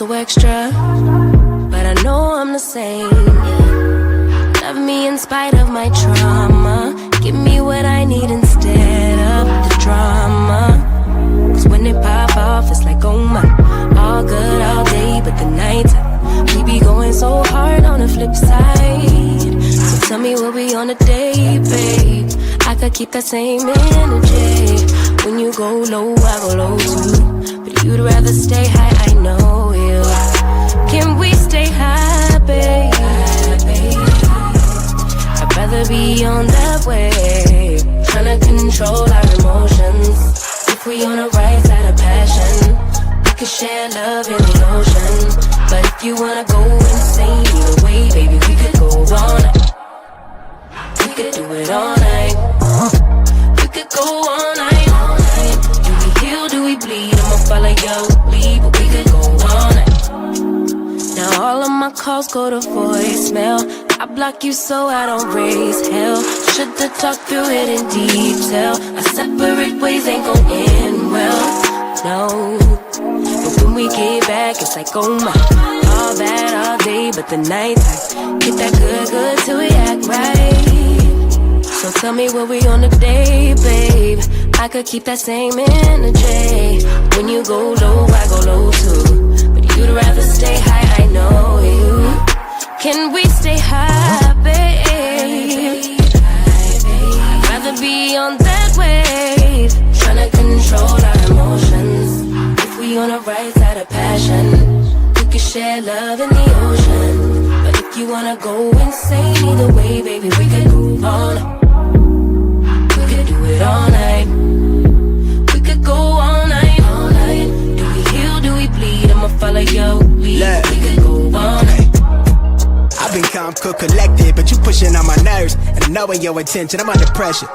so extra, but I know I'm the same. Love me in spite of my trauma. Give me what I need instead of the drama. Cause when it pop off, it's like, oh my. All good all day, but the night we be going so hard on the flip side. So tell me what we on a day, babe. I could keep that same energy. When you go low, I go low too. But you'd rather stay high, I know you. Can we stay high, babe? I'd rather be on that wave, tryna control our emotions. If we on the right side of passion, we could share love in the ocean. But if you wanna go insane either way, baby, we could go all night. We could do it all night. We could go all night, all night. Do we heal, do we bleed? I'ma follow your lead, but we could go all night. Now all of my calls go to voicemail. I block you so I don't raise hell. Should've talked through it in detail. Our separate ways ain't gon' end well, no. But when we get back, it's like, oh my. All bad all day, but the night I get that good till we act right. So tell me what we on today, babe. I could keep that same energy. When you go low, I go low too. But you'd rather stay high, I know you. Can we stay high, babe? I'd rather be on that wave, tryna control our emotions. If we on the right side of passion, we could share love in the ocean. But if you wanna go insane either way, baby, we could go all night. We could do it all night. We could go all night, all night. Do we heal, do we bleed? I'ma follow your lead. We could go all night. I've been calm, cool, collected, but you pushing on my nerves. And knowing your intention, I'm under pressure.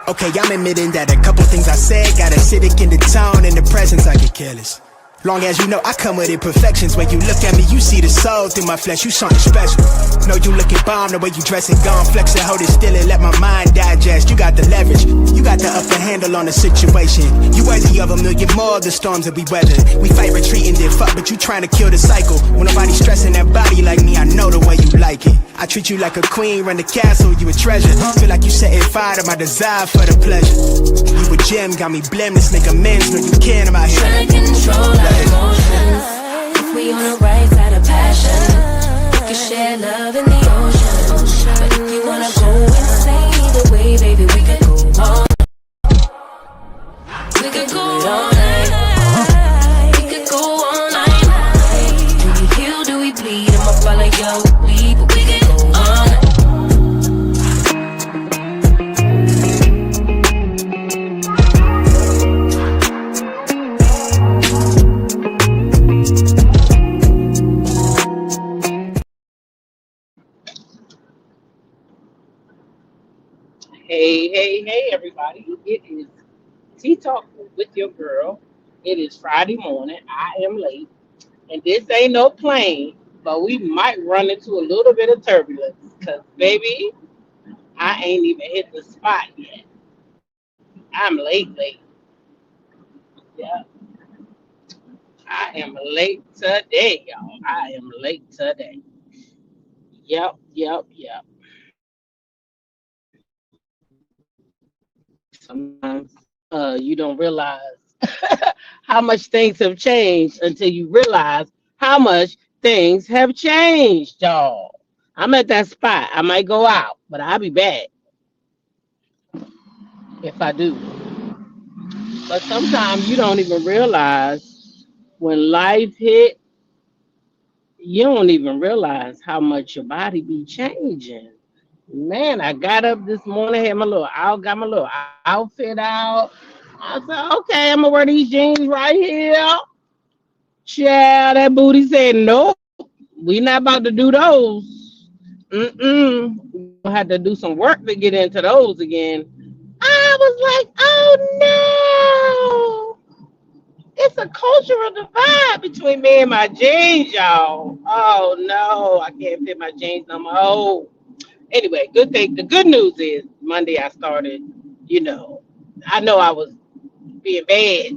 Okay, I'm admitting that a couple things I said got acidic in the tone and the presence, I get careless. Long as you know I come with imperfections. When you look at me, you see the soul through my flesh. You something special. Know you looking bomb, the way you dressing, gone, flex and hold it still and let my mind digest. You got the leverage, you got the upper handle on the situation. You worthy of a million more of the storms that we weather. We fight retreating, then fuck, but you trying to kill the cycle. When nobody's stressing that body like me, I know the way you like it. I treat you like a queen, run the castle, you a treasure. Feel like you setting fire to my desire for the pleasure. You a gem, got me blameless, make amends, know you can, I'm out here trying to control our emotions. If we on the right side of passion, we can share love in the ocean. But if you wanna go insane either way, baby, we could go all night. We could go all night. We could go all night. Do we heal, do we bleed? I'ma follow your lead, but we could go all night. Hey, everybody. It is Tea Talk with your girl. It is Friday morning. I am late. And this ain't no plane, but we might run into a little bit of turbulence. Because, baby, I ain't even hit the spot yet. I'm late. Yeah. I am late today, y'all. I am late today. Yep. Sometimes you don't realize how much things have changed until you realize how much things have changed, y'all. I'm at that spot. I might go out, but I'll be back if I do. But sometimes you don't even realize when life hit, you don't even realize how much your body be changing. Man, I got up this morning, had my little got my little outfit out. I said, okay, I'm gonna wear these jeans right here. Child, that booty said, nope, we not about to do those. We'll have to do some work to get into those again. I was like, oh no. It's a cultural divide between me and my jeans, y'all. Oh no, I can't fit my jeans no more. Anyway, good thing. The good news is Monday I started, I know I was being bad,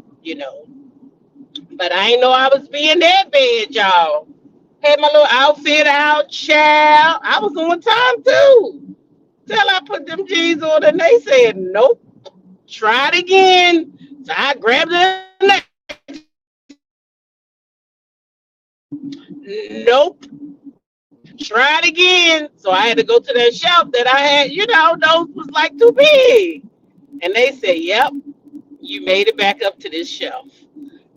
But I ain't know I was being that bad, y'all. Had my little outfit out, child. I was on time too. Till I put them jeans on and they said, nope, try it again. So I grabbed the next, nope, try it again. So I had to go to that shelf that I had, those was like too big. And they said, yep, you made it back up to this shelf.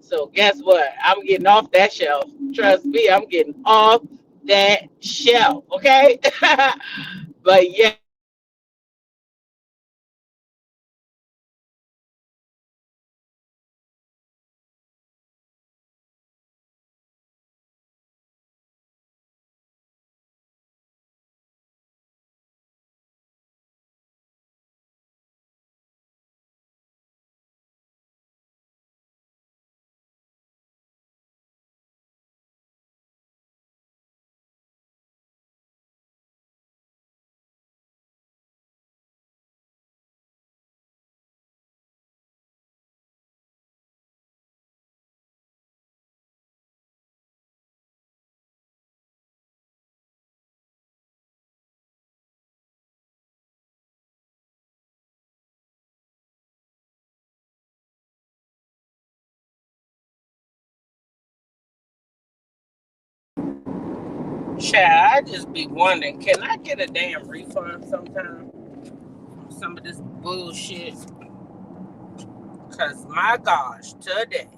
So guess what? I'm getting off that shelf. Trust me, I'm getting off that shelf. Okay. But yeah, child, I just be wondering, can I get a damn refund sometime? Some of this bullshit. Cause my gosh, today.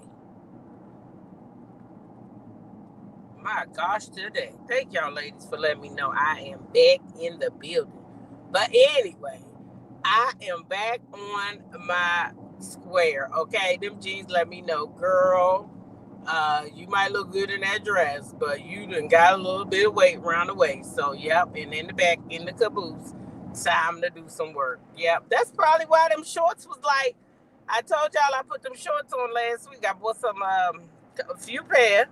Thank y'all ladies for letting me know I am back in the building. But anyway, I am back on my square. Okay, them jeans let me know, girl. You might look good in that dress, but you done got a little bit of weight around the waist. So yep, and in the back, in the caboose, time to do some work. Yep, that's probably why them shorts was like. I told y'all I put them shorts on last week. I bought some a few pair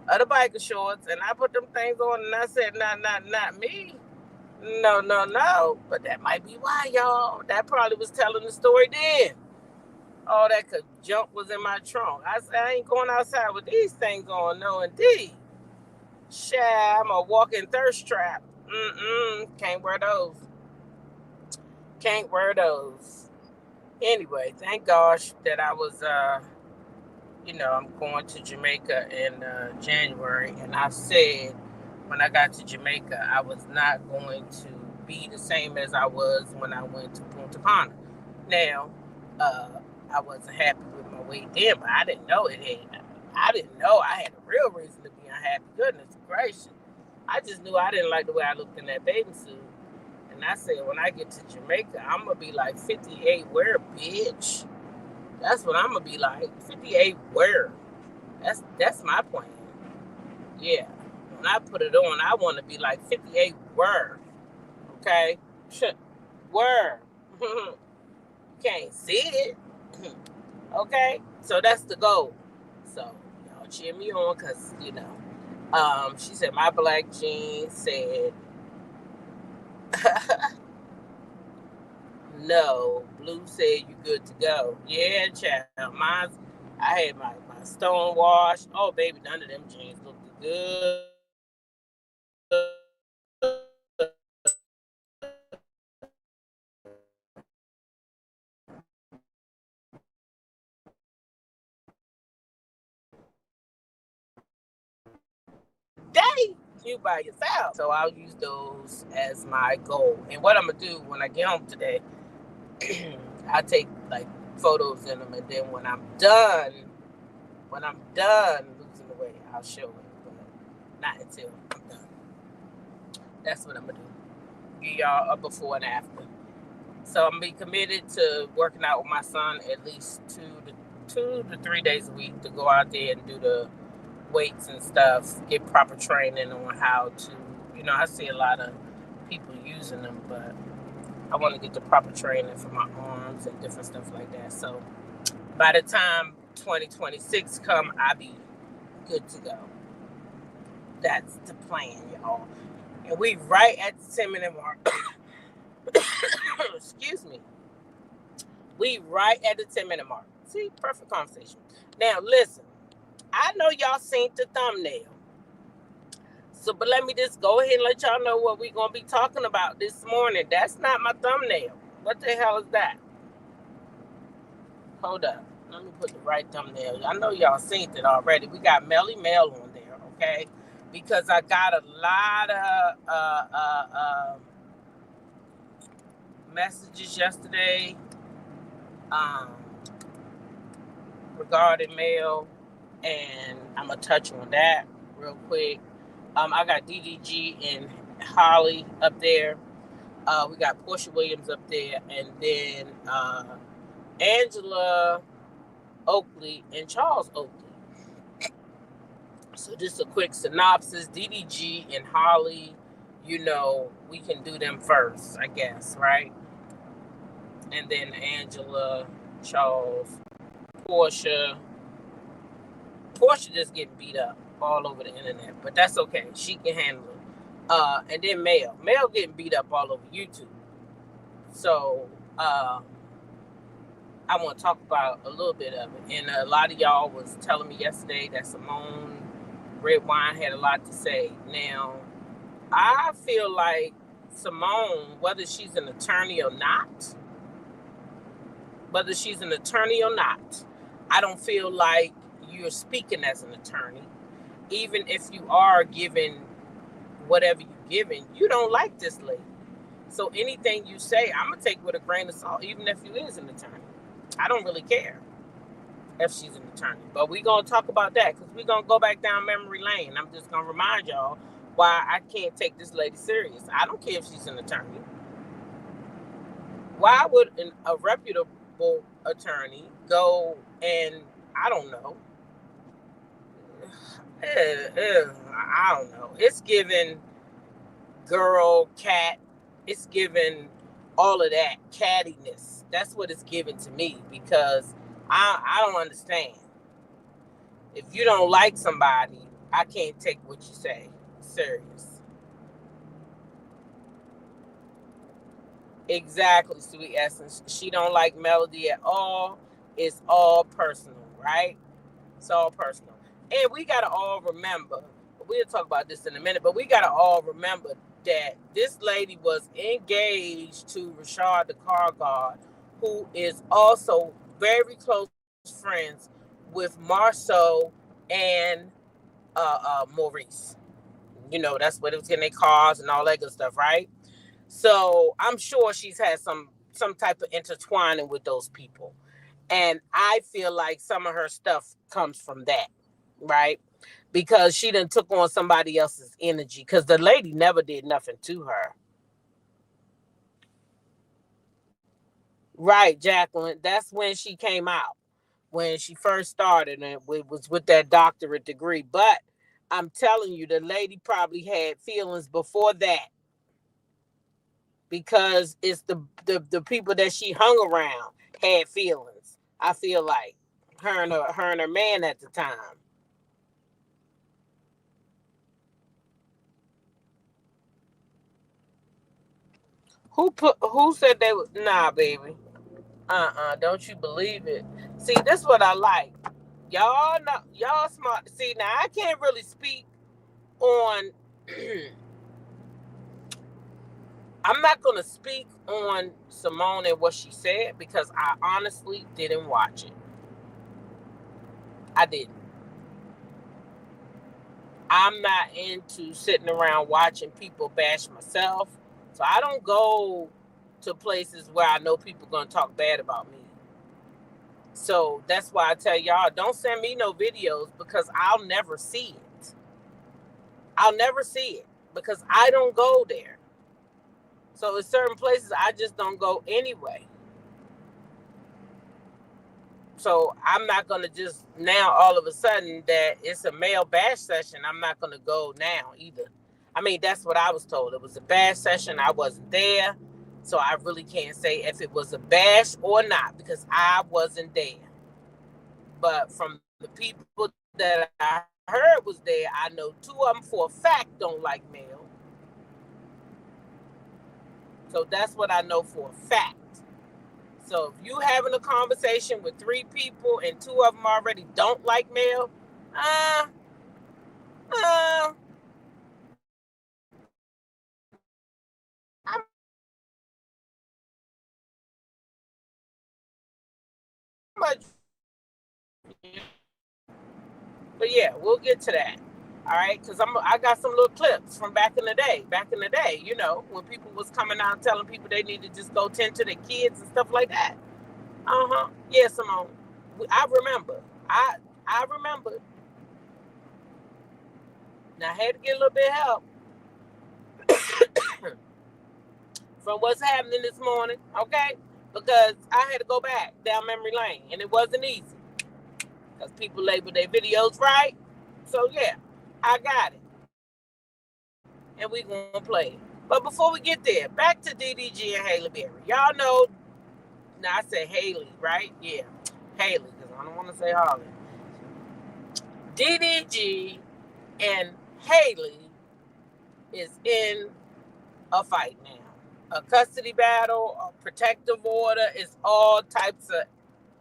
of the biker shorts, and I put them things on, and I said, not me. No, no, no. But that might be why, y'all. That probably was telling the story then. All that junk was in my trunk. I said, I ain't going outside with these things on. No, indeed. Shit, I'm a walking thirst trap. Can't wear those. Can't wear those. Anyway, thank gosh that I was, I'm going to Jamaica in January. And I said when I got to Jamaica, I was not going to be the same as I was when I went to Punta Cana. Now, I wasn't happy with my weight then, but I didn't know I didn't know I had a real reason to be unhappy. Goodness gracious. I just knew I didn't like the way I looked in that bathing suit. And I said, when I get to Jamaica, I'm going to be like 58 where, bitch? That's what I'm going to be like. 58 where? That's my plan. Yeah. When I put it on, I want to be like 58 where. Okay? Where? Can't see it. Okay? So that's the goal. So, y'all cheer me on because, she said my black jeans said, no, Blue said you good to go. Yeah, child. I had my stone wash. Oh, baby, none of them jeans looked good. Day you by yourself. So I'll use those as my goal. And what I'm gonna do when I get home today, I take like photos in them, and then when I'm done losing the weight, I'll show it. But not until I'm done. That's what I'm gonna do. Give y'all a before and after. So I'm gonna be committed to working out with my son at least 2 to 3 days a week to go out there and do the weights and stuff, get proper training on how to, I see a lot of people using them, but I want to get the proper training for my arms and different stuff like that. So by the time 2026 come, I'll be good to go. That's the plan, y'all. And we right at the 10-minute mark. Excuse me. We right at the 10-minute mark. See, perfect conversation. Now, listen. I know y'all seen the thumbnail. So, but let me just go ahead and let y'all know what we're going to be talking about this morning. That's not my thumbnail. What the hell is that? Hold up. Let me put the right thumbnail. I know y'all seen it already. We got Mel on there, okay? Because I got a lot of messages yesterday regarding Mel, and I'm going to touch on that real quick. I got DDG and Halle up there. We got Portia Williams up there, and then Angela Oakley and Charles Oakley. So just a quick synopsis. DDG and Halle, you know, we can do them first, I guess, right? And then Angela, Charles, Portia just getting beat up all over the internet, but that's okay. She can handle it. And then Mel getting beat up all over YouTube. So I want to talk about a little bit of it. And a lot of y'all was telling me yesterday that Simone Redwine had a lot to say. Now, I feel like Simone, whether she's an attorney or not, I don't feel like you're speaking as an attorney. Even if you are given whatever you're given, you don't like this lady. So anything you say, I'm going to take with a grain of salt, even if you is an attorney. I don't really care if she's an attorney. But we're going to talk about that because we're going to go back down memory lane. I'm just going to remind y'all why I can't take this lady serious. I don't care if she's an attorney. Why would a reputable attorney go and, I don't know, I don't know. It's given girl, cat. It's given all of that cattiness. That's what it's given to me because I don't understand. If you don't like somebody, I can't take what you say serious. Exactly, Sweet Essence. She don't like Melody at all. It's all personal, right? It's all personal. And we got to all remember, we'll talk about this in a minute, but we got to all remember that this lady was engaged to Rashad the car guard, who is also very close friends with Marceau and Maurice. You know, that's what it was in their cars and all that good stuff, right? So I'm sure she's had some type of intertwining with those people. And I feel like some of her stuff comes from that, right? Because she done took on somebody else's energy. Because the lady never did nothing to her. Right, Jacqueline. That's when she came out. When she first started, and it was with that doctorate degree. But I'm telling you, the lady probably had feelings before that. Because it's the people that she hung around had feelings. I feel like her and her man at the time. Who said they would? Nah, baby. Don't you believe it? See, this is what I like. Y'all know, y'all smart. See, now I can't really speak on. I'm not gonna speak on Simone and what she said because I honestly didn't watch it. I didn't. I'm not into sitting around watching people bash myself. So I don't go to places where I know people are going to talk bad about me. So that's why I tell y'all, don't send me no videos because I'll never see it. I'll never see it because I don't go there. So in certain places, I just don't go anyway. So I'm not going to just now all of a sudden that it's a male bash session. I'm not going to go now either. I mean, that's what I was told. It was a bash session. I wasn't there. So I really can't say if it was a bash or not because I wasn't there. But from the people that I heard was there, I know 2 of them for a fact don't like Mel. So that's what I know for a fact. So if you having a conversation with 3 people and 2 of them already don't like Mel, Uh, uh, how much? But yeah, we'll get to that. All right, because I got some little clips from back in the day. Back in the day, you know, when people was coming out telling people they need to just go tend to their kids and stuff like that. Yeah, Simone. I remember. I remember. Now I had to get a little bit of help from what's happening this morning, okay? Because I had to go back down memory lane, and it wasn't easy. Because people label their videos right. So yeah, I got it. And we gonna play it. But before we get there, back to DDG and Halle Berry. Y'all know, now I said Haley, right? Yeah, Haley, because I don't want to say Holly. DDG and Haley is in a fight now. A custody battle, a protective order, it's all types of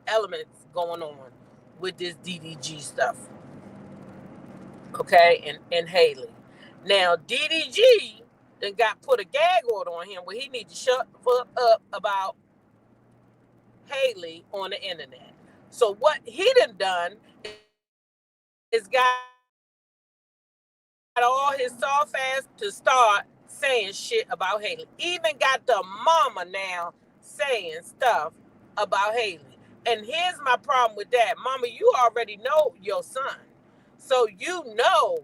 elements going on with this DDG stuff. Okay, and Haley. Now DDG then got put a gag order on him where he needs to shut the fuck up about Haley on the internet. So what he done is got all his soft ass to start saying shit about Haley. Even got the mama now saying stuff about Haley. And here's my problem with that. Mama, you already know your son. So you know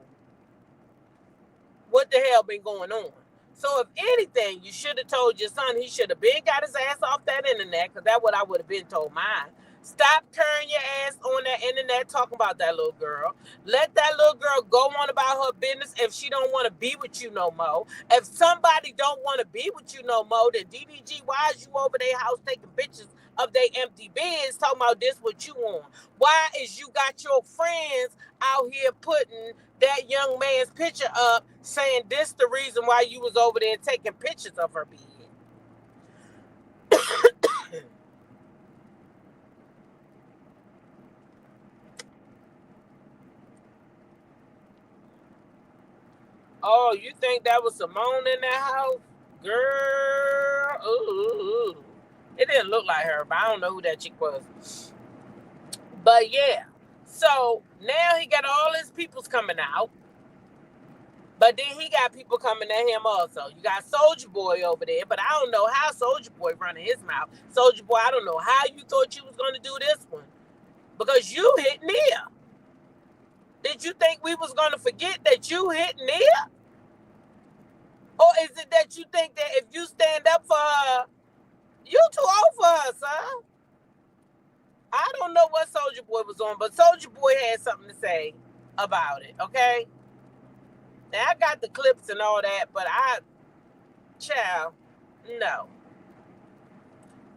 what the hell been going on. So if anything, you should have told your son he should have been got his ass off that internet, because that's what I would have been told mine. Stop turning your ass on that internet talking about that little girl. Let that little girl go on about her business if she don't want to be with you no more. If somebody don't want to be with you no more, then DDG, why is you over their house taking pictures of their empty beds talking about this what you want? Why is you got your friends out here putting that young man's picture up saying this the reason why you was over there taking pictures of her bed? Oh, you think that was Simone in that house? Girl, ooh. It didn't look like her, but I don't know who that chick was. But yeah, so now he got all his peoples coming out. But then he got people coming at him also. You got Soulja Boy over there, but I don't know how Soulja Boy running his mouth. Soulja Boy, I don't know how you thought you was going to do this one. Because you hit Nia. Did you think we was going to forget that you hit Nia? Or is it that you think that if you stand up for her, you too old for her, son? I don't know what Soulja Boy was on, but Soulja Boy had something to say about it, okay? Now, I got the clips and all that, but child, no.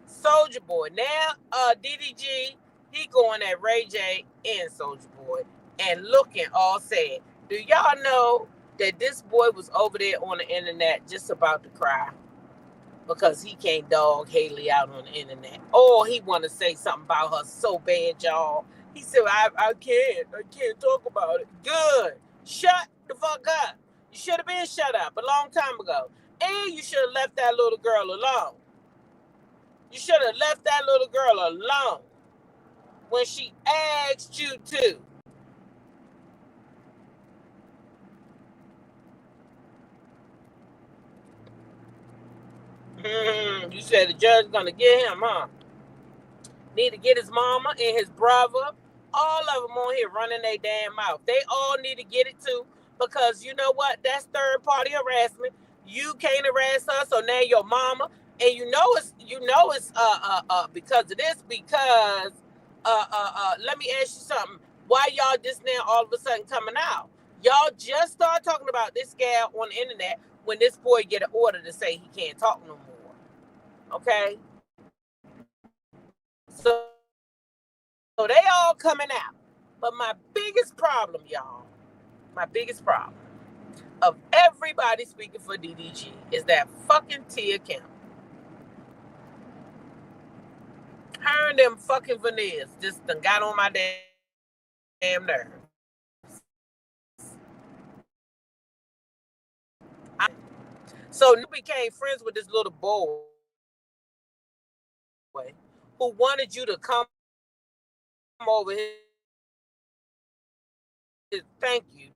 Soulja Boy. Now, DDG, he going at Ray J and Soulja Boy and looking all sad. Do y'all know that this boy was over there on the internet just about to cry because he can't dog Haley out on the internet? Or he want to say something about her so bad, y'all. He said, I can't talk about it. Good. Shut the fuck up. You should have been shut up a long time ago. And you should have left that little girl alone. You should have left that little girl alone when she asked you to. You said the judge gonna get him, huh? Need to get his mama and his brother, all of them on here running their damn mouth. They all need to get it too, because you know what? That's third party harassment. You can't harass her, so now your mama, and you know it's because of this. Because let me ask you something. Why y'all just now all of a sudden coming out? Y'all just started talking about this gal on the internet when this boy get an order to say he can't talk no more. Okay? So they all coming out. But my biggest problem, y'all, of everybody speaking for DDG is that fucking Tia Kemp. Her and them fucking veneers just done got on my damn nerve. So you became friends with this little boy who wanted you to come over his thank you.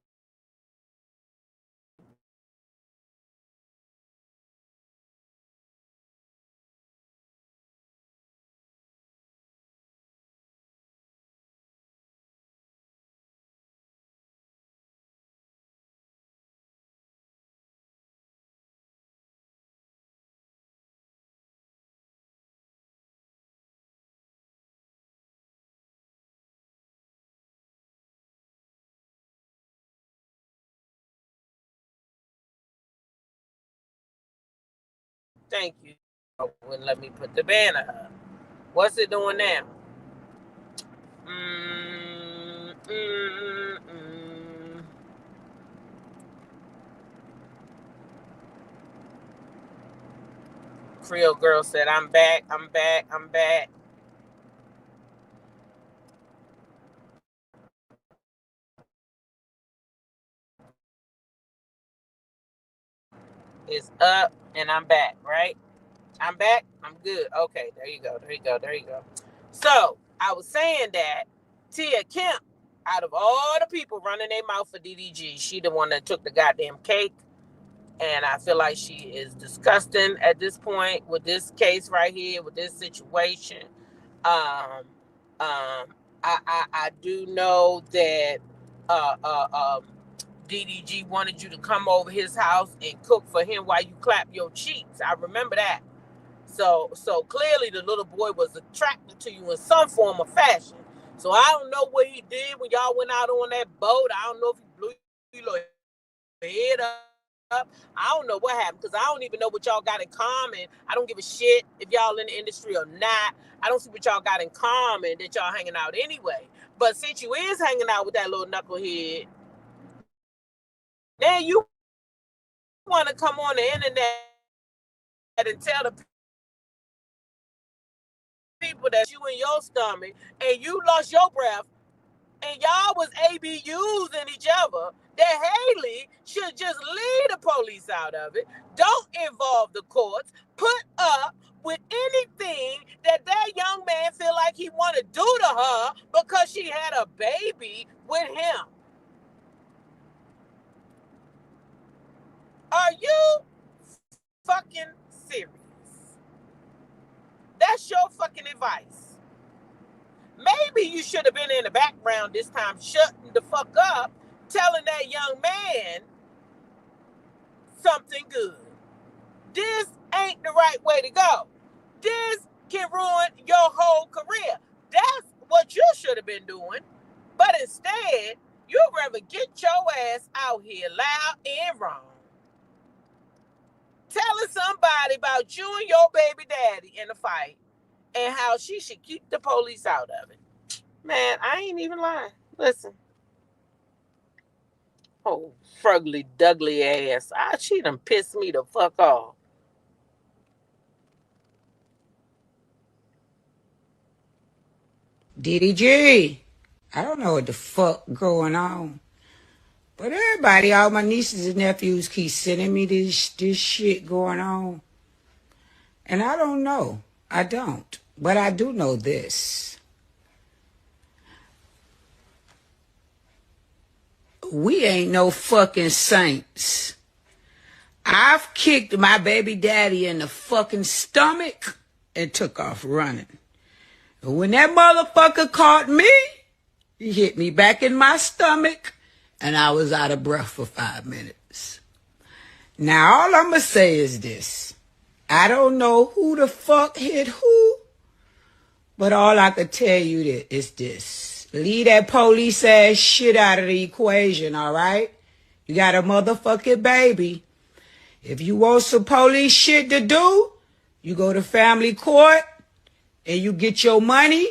Thank you. Wouldn't let me put the banner up. What's it doing now? Creole girl said, I'm back, I'm back, I'm back. It's up and I'm back, right? I'm back. I'm good. Okay, there you go. There you go. There you go. So I was saying that Tia Kemp, out of all the people running their mouth for DDG, she the one that took the goddamn cake. And I feel like she is disgusting at this point with this case right here, with this situation. Um, I do know that DDG wanted you to come over his house and cook for him while you clap your cheeks. I remember that. So clearly the little boy was attracted to you in some form or fashion. So I don't know what he did when y'all went out on that boat. I don't know if he blew your head up. I don't know what happened because I don't even know what y'all got in common. I don't give a shit if y'all in the industry or not. I don't see what y'all got in common that y'all hanging out anyway. But since you is hanging out with that little knucklehead, then you want to come on the internet and tell the people that you in your stomach and you lost your breath and y'all was ABUs in each other, that Halle should just leave the police out of it. Don't involve the courts. Put up with anything that young man feel like he want to do to her because she had a baby with him. Are you fucking serious? That's your fucking advice. Maybe you should have been in the background this time, shutting the fuck up, telling that young man something good. This ain't the right way to go. This can ruin your whole career. That's what you should have been doing. But instead, you'd rather get your ass out here loud and wrong. Telling somebody about you and your baby daddy in a fight and how she should keep the police out of it. Man, I ain't even lying. Listen. Oh, frugly, Dougly ass. She done pissed me the fuck off. DDG. I don't know what the fuck going on. But everybody, all my nieces and nephews keep sending me this shit going on. And I don't know. I don't. But I do know this. We ain't no fucking saints. I've kicked my baby daddy in the fucking stomach and took off running. And when that motherfucker caught me, he hit me back in my stomach and I was out of breath for 5 minutes. Now, all I'm going to say is this. I don't know who the fuck hit who, but all I could tell you is this. Leave that police ass shit out of the equation, all right? You got a motherfucking baby. If you want some police shit to do, you go to family court and you get your money.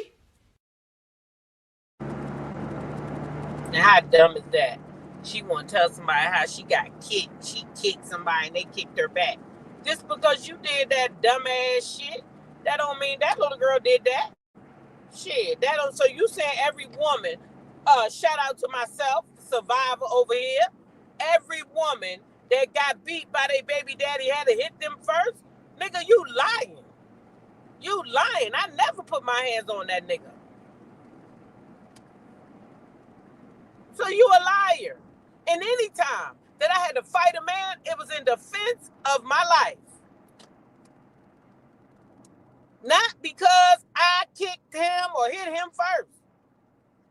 Now, how dumb is that? She want to tell somebody how she got kicked. She kicked somebody and they kicked her back. Just because you did that dumb ass shit, that don't mean that little girl did that. Shit, that don't. So you saying every woman, shout out to myself, survivor over here, every woman that got beat by their baby daddy had to hit them first? Nigga, you lying. You lying. I never put my hands on that nigga. So you a liar. And any time that I had to fight a man, it was in defense of my life. Not because I kicked him or hit him first.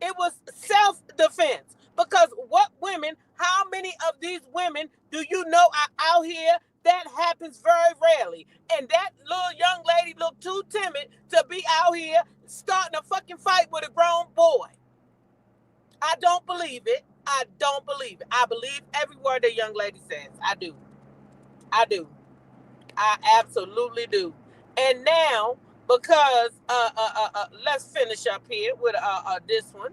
It was self-defense. Because what women, how many of these women do you know are out here? That happens very rarely. And that little young lady looked too timid to be out here starting a fucking fight with a grown boy. I don't believe it. I don't believe it. I believe every word that young lady says. I do. I do. I absolutely do. And now, because let's finish up here with this one.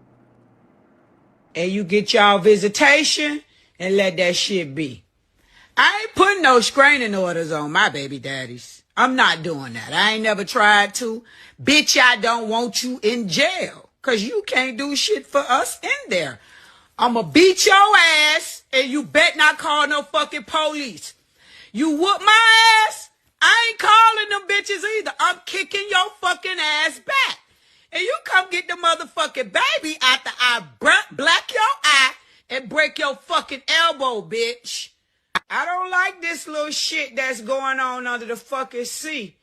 And you get y'all visitation and let that shit be. I ain't putting no screening orders on my baby daddies. I'm not doing that. I ain't never tried to. Bitch, I don't want you in jail. Because you can't do shit for us in there. I'ma beat your ass and you bet not call no fucking police. You whoop my ass, I ain't calling them bitches either. I'm kicking your fucking ass back. And you come get the motherfucking baby after I black your eye and break your fucking elbow, bitch. I don't like this little shit that's going on under the fucking sea.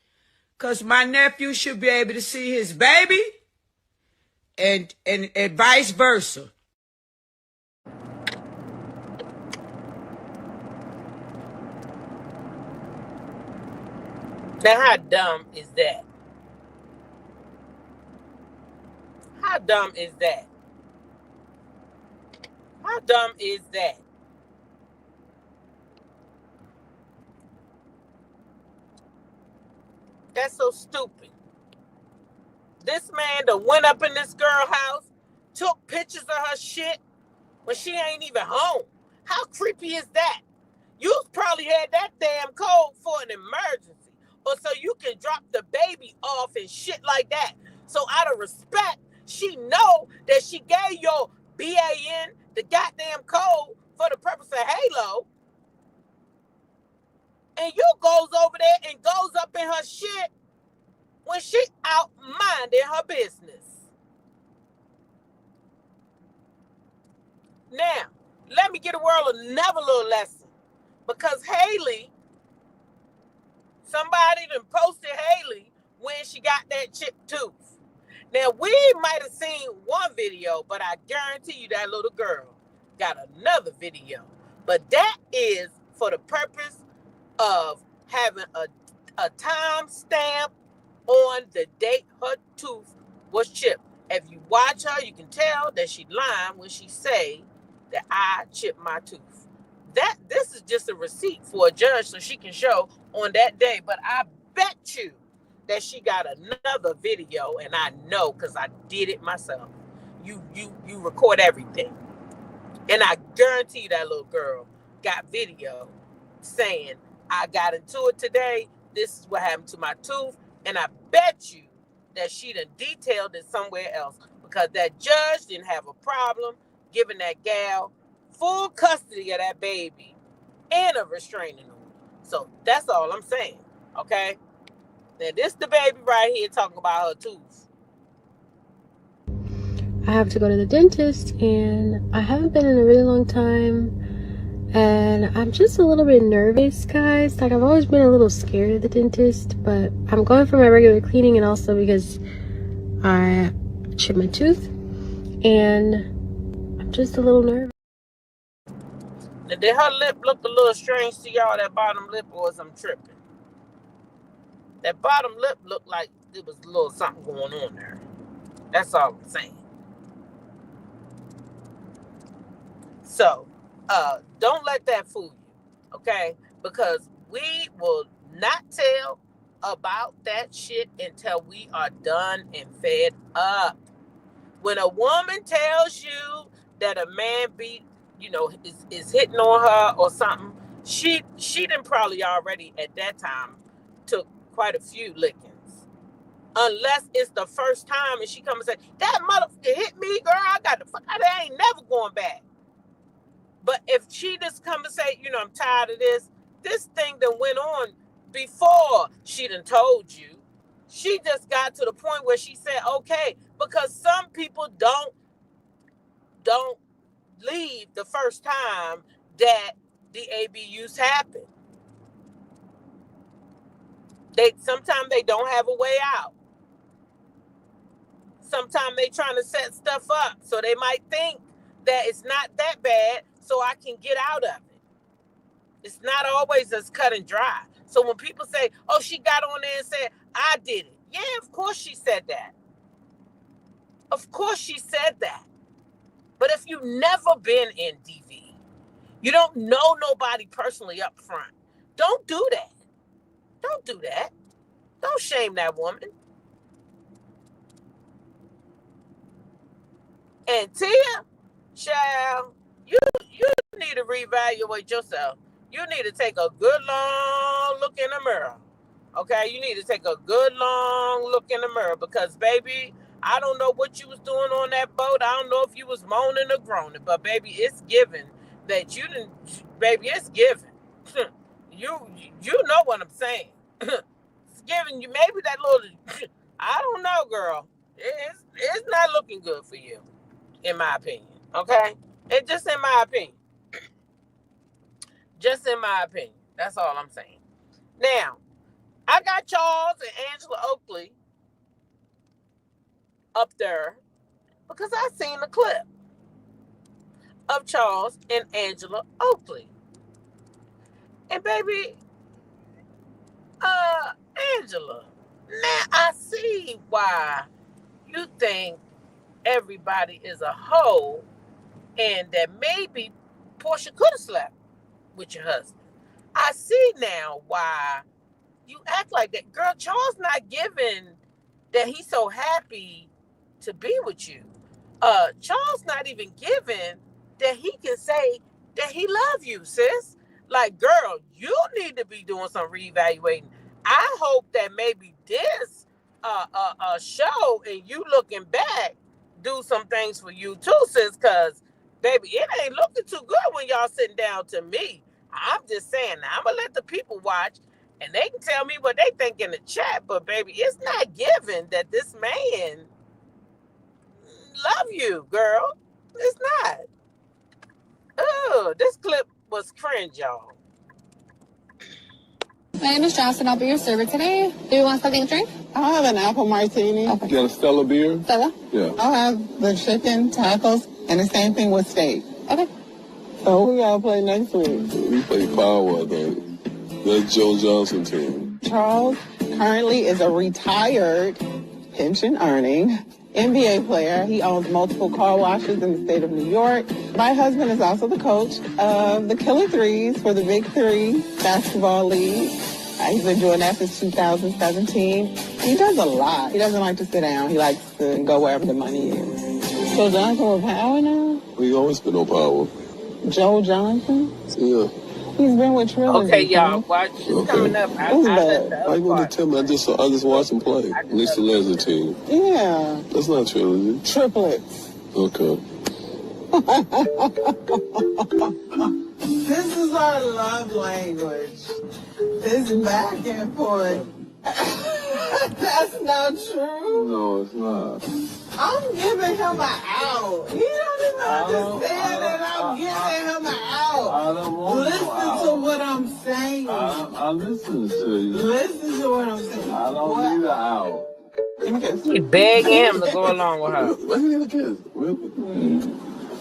Because my nephew should be able to see his baby and vice versa. Now, how dumb is that? How dumb is that? How dumb is that? That's so stupid. This man that went up in this girl's house, took pictures of her shit when she ain't even home. How creepy is that? You probably had that damn code for an emergency. Or so you can drop the baby off and shit like that. So out of respect, she know that she gave your BAN the goddamn code for the purpose of Halo. And you goes over there and goes up in her shit when she out minding her business. Now, let me get a world another little lesson. Because Haley, somebody done posted Haley when she got that chipped tooth. Now, we might have seen one video, but I guarantee you that little girl got another video. But that is for the purpose of having a time stamp on the date her tooth was chipped. If you watch her, you can tell that she lying when she say that I chipped my tooth. This is just a receipt for a judge so she can show on that day. But I bet you that she got another video, and I know because I did it myself. You record everything. And I guarantee you that little girl got video saying, I got into it today. This is what happened to my tooth. And I bet you that she done detailed it somewhere else because that judge didn't have a problem giving that gal full custody of that baby and a restraining order. So that's all I'm saying, okay? Now this the baby right here talking about her tooth. I have to go to the dentist and I haven't been in a really long time and I'm just a little bit nervous, guys. Like, I've always been a little scared of the dentist, but I'm going for my regular cleaning and also because I chipped my tooth and I'm just a little nervous. Now, did her lip look a little strange to y'all, that bottom lip, or was I'm tripping? That bottom lip looked like there was a little something going on there. That's all I'm saying. So, don't let that fool you, okay? Because we will not tell about that shit until we are done and fed up. When a woman tells you that a man is hitting on her or something, she done probably already at that time took quite a few lickings. Unless it's the first time and she come and say, that motherfucker hit me, girl, I got the fuck out of there, I ain't never going back. But if she just come and say, you know, I'm tired of this thing that went on before she done told you. She just got to the point where she said, okay, because some people don't leave the first time that the ABUs happen. Sometimes they don't have a way out. Sometimes they trying to set stuff up, so they might think that it's not that bad, so I can get out of it. It's not always as cut and dry. So when people say, oh, she got on there and said, I did it. Yeah, of course she said that. Of course she said that. But if you've never been in DV, you don't know nobody personally up front, don't do that. Don't do that. Don't shame that woman. And Tia, child, you need to reevaluate yourself. You need to take a good long look in the mirror. Okay, you need to take a good long look in the mirror because, baby, I don't know what you was doing on that boat. I don't know if you was moaning or groaning, but baby, it's given that you didn't. Baby, it's given. You know what I'm saying. It's giving you maybe that little. I don't know, girl. It's not looking good for you, in my opinion. Okay, it's just in my opinion. Just in my opinion. That's all I'm saying. Now, I got Charles and Angela Oakley up there because I seen a clip of Charles and Angela Oakley. And baby, Angela, now I see why you think everybody is a hoe and that maybe Portia could have slept with your husband. I see now why you act like that. Girl, Charles not giving that he's so happy to be with you. Charles not even giving that he can say that he love you, sis. Like, girl, you need to be doing some reevaluating. I hope that maybe this show and you looking back do some things for you too, sis, because, baby, it ain't looking too good when y'all sitting down to me. I'm just saying, now, I'm going to let the people watch, and they can tell me what they think in the chat, but, baby, it's not given that this man love you, girl. It's not. Oh, this clip was cringe, y'all. My name is Jocelyn. I'll be your server today. Do you want something to drink? I'll have an apple martini. Okay. You got a Stella beer? Stella? Yeah. I'll have the chicken, tacos, and the same thing with steak. Okay. So who y'all play next week? We play Power, I think. That's Joe Johnson team. Charles currently is a retired, pension-earning NBA player. He owns multiple car washes in the state of New York. My husband is also the coach of the Killer Threes for the Big Three Basketball League. He's been doing that since 2017. He does a lot. He doesn't like to sit down. He likes to go wherever the money is. So Johnson with Power now? We always been on Power. Joe Johnson? Yeah. He's been with Trilogy. Okay, y'all, watch. It's coming up. I let the I other go to part. tell me. I just watched him play. Lisa Leslie team. Yeah. That's not trilogy. Triplets. Okay. This is our love language. This back and forth. That's not true. No, it's not. I'm giving him an out. He don't even understand that I'm giving him an out. I don't want Listen to what I'm saying. I'm listening to you. Listen to what I'm saying. I don't need an out. Let me kiss. He begging him to go along with her. Let me get a kiss. Really?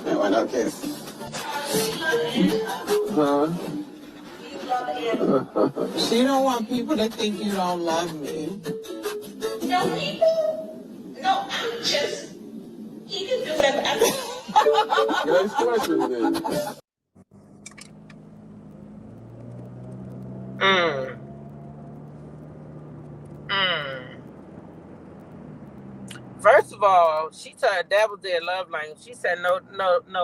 Why not kiss? Huh? She don't want people to think you don't love me. No, people. No, I'm just. He can do whatever. Next question then. First of all, she said that was their love language. She said, no,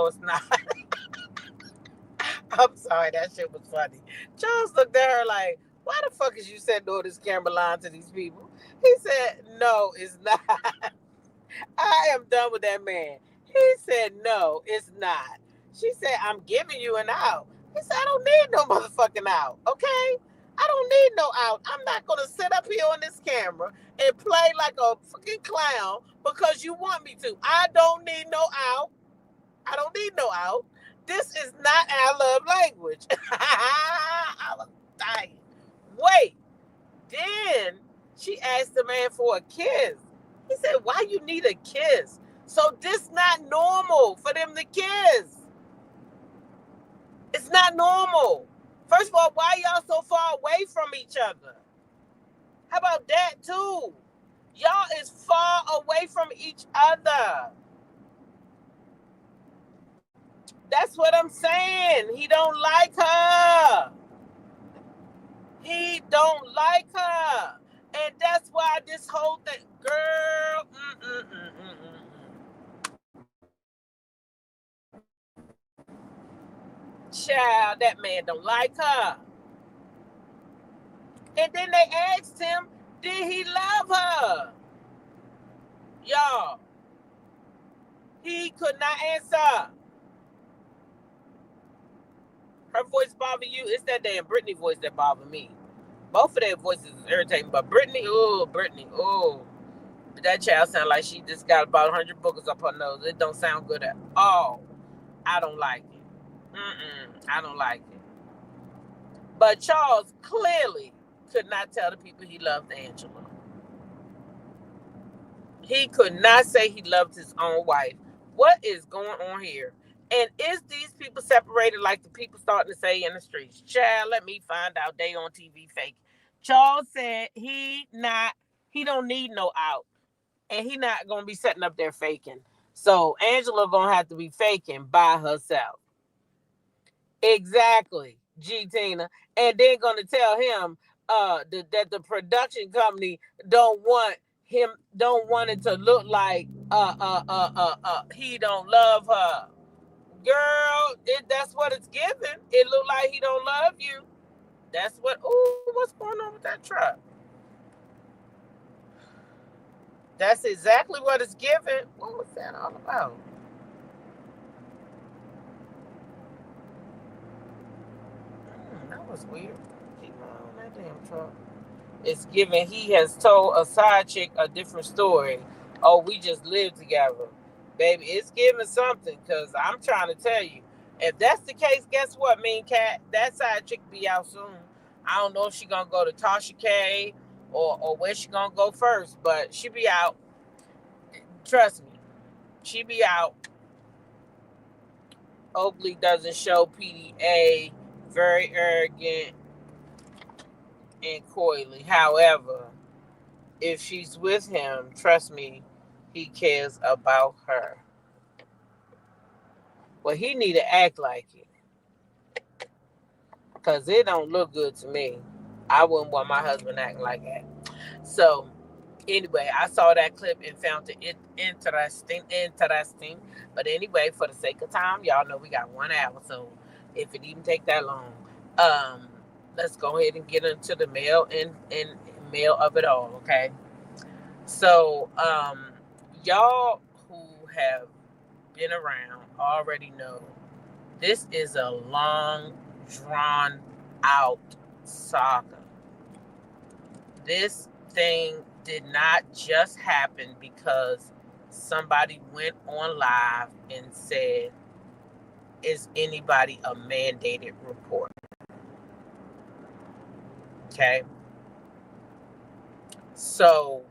it's not. I'm sorry, that shit was funny. Charles looked at her like, why the fuck is you sending all this camera line to these people? He said, no, it's not. I am done with that man. He said, no, it's not. She said, I'm giving you an out. He said, I don't need no motherfucking out, okay? I don't need no out. I'm not going to sit up here on this camera and play like a fucking clown because you want me to. I don't need no out. I don't need no out. This is not our love language. I was dying. Wait. Then she asked the man for a kiss. He said, why you need a kiss? So this not normal for them to kiss. It's not normal. First of all, why y'all so far away from each other? How about that too? Y'all is far away from each other. That's what I'm saying. He don't like her. He don't like her. And that's why this whole thing, girl, child, that man don't like her. And then they asked him, did he love her? Y'all, he could not answer. Her voice bother you? It's that damn Brittany voice that bother me. Both of their voices is irritating, but Brittany, that child sound like she just got about 100 boogers up her nose. It don't sound good at all. I don't like it. I don't like it. But Charles clearly could not tell the people he loved Angela. He could not say he loved his own wife. What is going on here? And is these people separated like the people starting to say in the streets? Child, let me find out they on TV fake. Charles said he don't need no out. And he not going to be setting up there faking. So Angela going to have to be faking by herself. Exactly, G Tina. And they're going to tell him that the production company don't want it to look like he don't love her. Girl, that's what it's giving. It look like he don't love you. That's what, what's going on with that truck? That's exactly what it's giving. What was that all about? That was weird. Keep on that damn truck. It's giving he has told a side chick a different story. Oh, we just live together. Baby, it's giving something, because I'm trying to tell you, if that's the case, guess what, Mean Cat? That side chick be out soon. I don't know if she gonna go to Tasha K or where she gonna go first, but she be out. Trust me, she be out. Oakley doesn't show PDA, very arrogant and coyly. However, if she's with him, trust me, he cares about her. Well, he need to act like it, because it don't look good to me. I wouldn't want my husband acting like that. So, anyway, I saw that clip and found it interesting. But anyway, for the sake of time, y'all know we got 1 hour, so if it even take that long, let's go ahead and get into the mail and mail of it all, okay? So, y'all who have been around already know this is a long, drawn out saga. This thing did not just happen because somebody went on live and said, is anybody a mandated reporter? Okay. So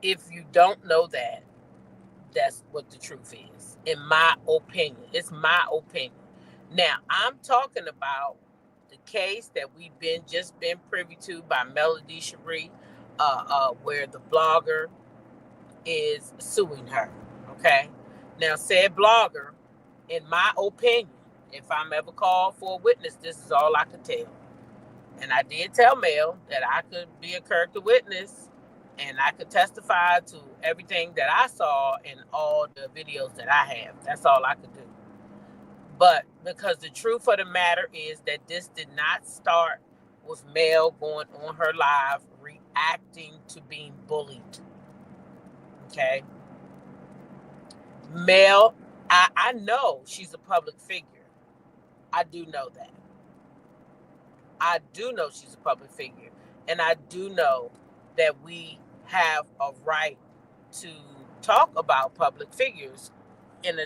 if you don't know that, that's what the truth is, in my opinion. It's my opinion. Now, I'm talking about the case that we've just been privy to by Melody Cherie, where the blogger is suing her. Okay. Now, said blogger, in my opinion, if I'm ever called for a witness, this is all I could tell. And I did tell Mel that I could be a character witness and I could testify to everything that I saw in all the videos that I have. That's all I could do. But because the truth of the matter is that this did not start with Mel going on her live reacting to being bullied. Okay? Mel I know she's a public figure. I do know that. I do know she's a public figure. And I do know that we have a right to talk about public figures in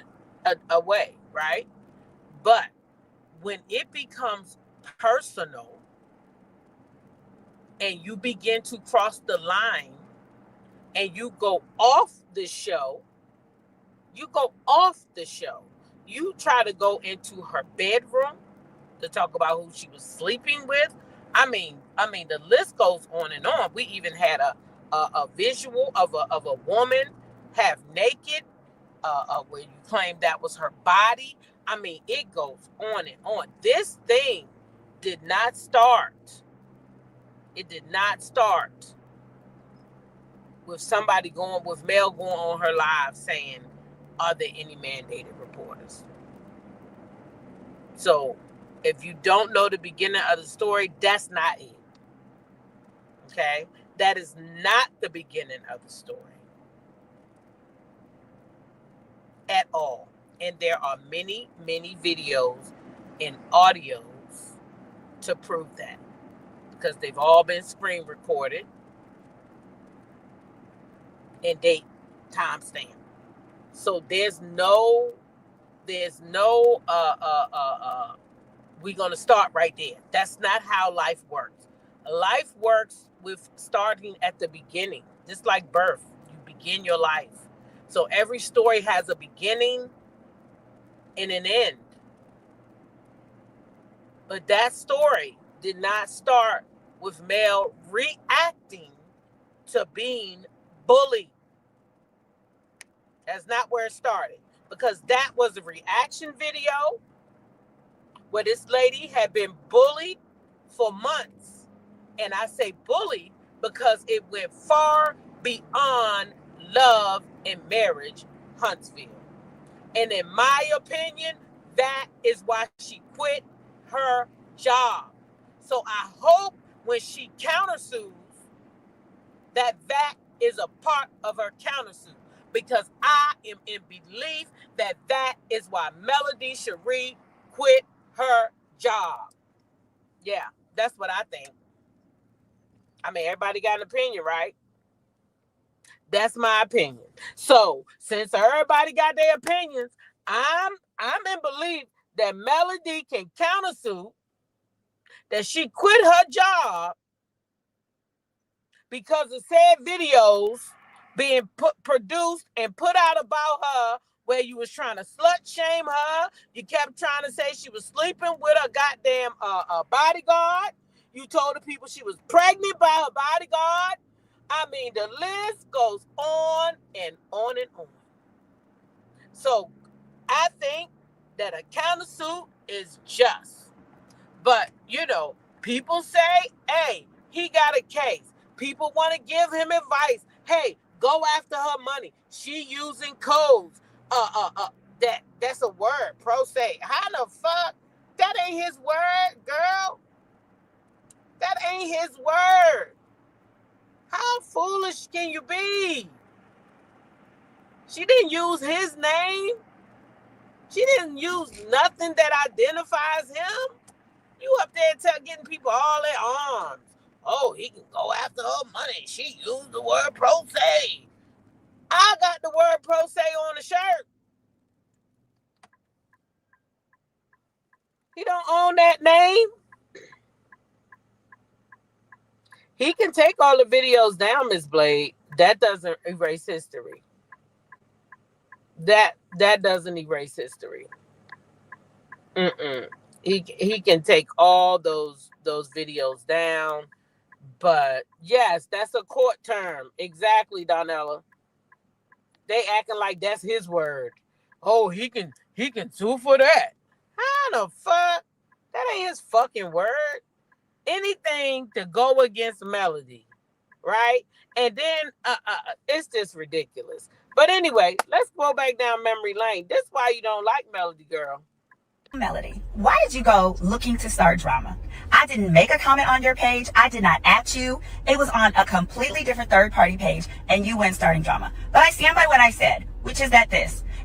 a way, right? But when it becomes personal and you begin to cross the line and you go off the show, you try to go into her bedroom to talk about who she was sleeping with. I mean, the list goes on and on. We even had a visual of a woman half naked, where you claim that was her body. I mean, it goes on and on. This thing did not start. It did not start with somebody with Mel going on her live saying, "Are there any mandated reporters?" So, if you don't know the beginning of the story, that's not it. Okay? That is not the beginning of the story. At all. And there are many, many videos and audios to prove that. Because they've all been screen recorded. And date timestamp. So there's no we're going to start right there. That's not how life works. Life works with starting at the beginning, just like birth. You begin your life. So every story has a beginning and an end. But that story did not start with Mel reacting to being bullied. That's not where it started. Because that was a reaction video where this lady had been bullied for months. And I say bullied because it went far beyond love and marriage, Huntsville. And in my opinion, that is why she quit her job. So I hope when she countersues, that is a part of her countersuit. Because I am in belief that is why Melody Cherie quit her job. Yeah, that's what I think. I mean, everybody got an opinion, right? That's my opinion. So, since everybody got their opinions, I'm in belief that Melody can countersue that she quit her job because of said videos being produced and put out about her, where you was trying to slut shame her. You kept trying to say she was sleeping with a goddamn bodyguard. You told the people she was pregnant by her bodyguard. I mean, the list goes on and on and on. So I think that a countersuit is just. But, people say, hey, he got a case. People want to give him advice. Hey, go after her money. She using codes. That's a word. Pro se. How the fuck? That ain't his word, girl. That ain't his word. How foolish can you be? She didn't use his name. She didn't use nothing that identifies him. You up there getting people all their arms. Oh, he can go after her money. She used the word pro se. I got the word pro se on the shirt. He don't own that name. He can take all the videos down, Miss Blade. That doesn't erase history. That doesn't erase history. He can take all those videos down. But yes, that's a court term. Exactly, Donella. They acting like that's his word. Oh, he can sue for that. How the fuck? That ain't his fucking word. Anything to go against Melody, right? And then it's just ridiculous. But anyway, let's go back down memory lane. This is why you don't like Melody, girl. Melody, why did you go looking to start drama? I didn't make a comment on your page. I did not at you. It was on a completely different third-party page, and you went starting drama. But I stand by what I said, which is that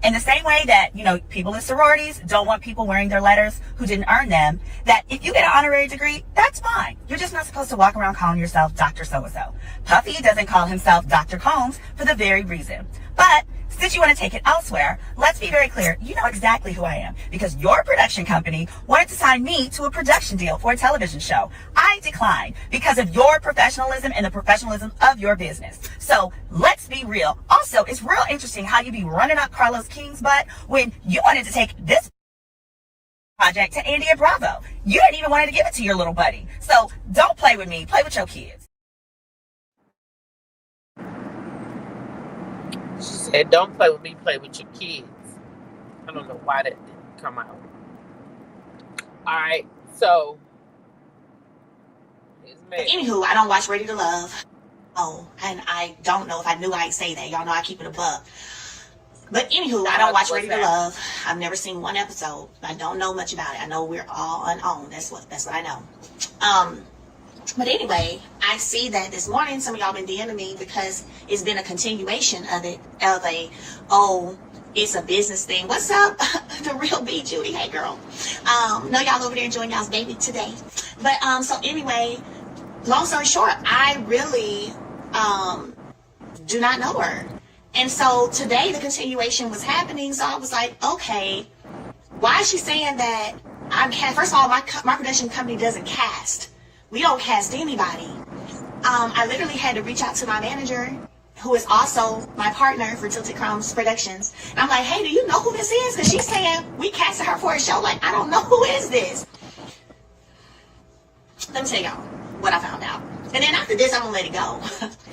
In the same way that, people in sororities don't want people wearing their letters who didn't earn them, that if you get an honorary degree, that's fine. You're just not supposed to walk around calling yourself Dr. So-and-so. Puffy doesn't call himself Dr. Combs for the very reason. But since you want to take it elsewhere, let's be very clear. You know exactly who I am, because your production company wanted to sign me to a production deal for a television show. I declined because of your professionalism and the professionalism of your business. So let's be real. Also, it's real interesting how you be running up Carlos King's butt when you wanted to take this project to Andy and Bravo. You didn't even want to give it to your little buddy. So don't play with me. Play with your kids. She said, don't play with me, play with your kids. I don't know why that didn't come out. All right, so anywho, I don't watch Ready to Love. Oh, and I don't know if I knew I'd say that. Y'all know I keep it a buck. But anywho, I don't watch Ready to Love. I've never seen one episode. I don't know much about it. I know we're all unowned. That's what I know. But anyway, I see that this morning some of y'all been DMing me because it's been a continuation of it's a business thing. What's up? The real B, Judy. Hey, girl. Know y'all over there enjoying y'all's baby today. But so anyway, long story short, I really do not know her. And so today the continuation was happening. So I was like, okay, why is she saying that first of all, my production company doesn't cast. We don't cast anybody. I literally had to reach out to my manager, who is also my partner for Tilted Crumbs Productions. And I'm like, hey, do you know who this is? Because she's saying we casted her for a show. Like, I don't know who is this. Let me tell y'all what I found out. And then after this, I'm going to let it go.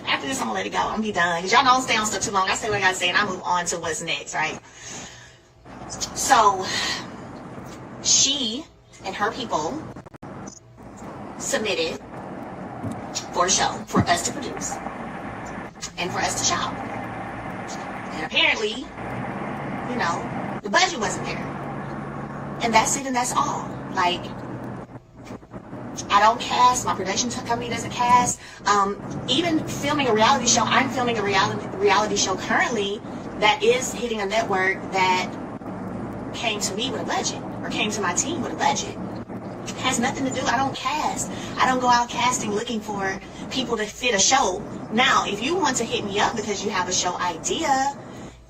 After this, I'm going to let it go. I'm going to be done. Because y'all don't stay on stuff too long. I say what I got to say, and I move on to what's next, right? So, she and her people submitted for a show for us to produce and for us to shop. And apparently, the budget wasn't there. And that's it, and that's all. Like, I don't cast. My production company doesn't cast. Even filming a reality show, I'm filming a reality show currently that is hitting a network that came to me with a budget, or came to my team with a budget. Has nothing to do. I don't cast. I don't go out casting looking for people to fit a show. Now, if you want to hit me up because you have a show idea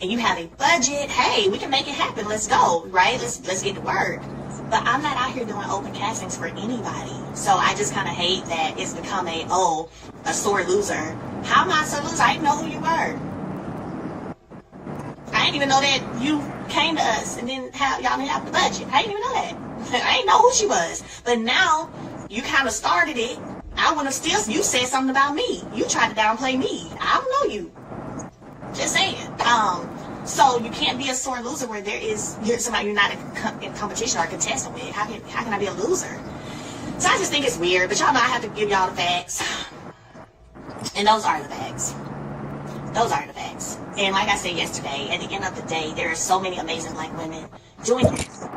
and you have a budget, hey, we can make it happen. Let's go, right? Let's get to work. But I'm not out here doing open castings for anybody. So I just kind of hate that it's become a sore loser. How am I a sore loser? I didn't know who you were. I didn't even know that you came to us and y'all didn't have the budget. I didn't even know that. I didn't know who she was. But now you kind of started it. I wouldn't have you said something about me. You tried to downplay me. I don't know you. Just saying. So you can't be a sore loser where you're somebody you're not in competition or a contestant with. How can I be a loser? So I just think it's weird. But y'all know I have to give y'all the facts. And those are the facts. Those are the facts. And like I said yesterday, at the end of the day, there are so many amazing black women doing this.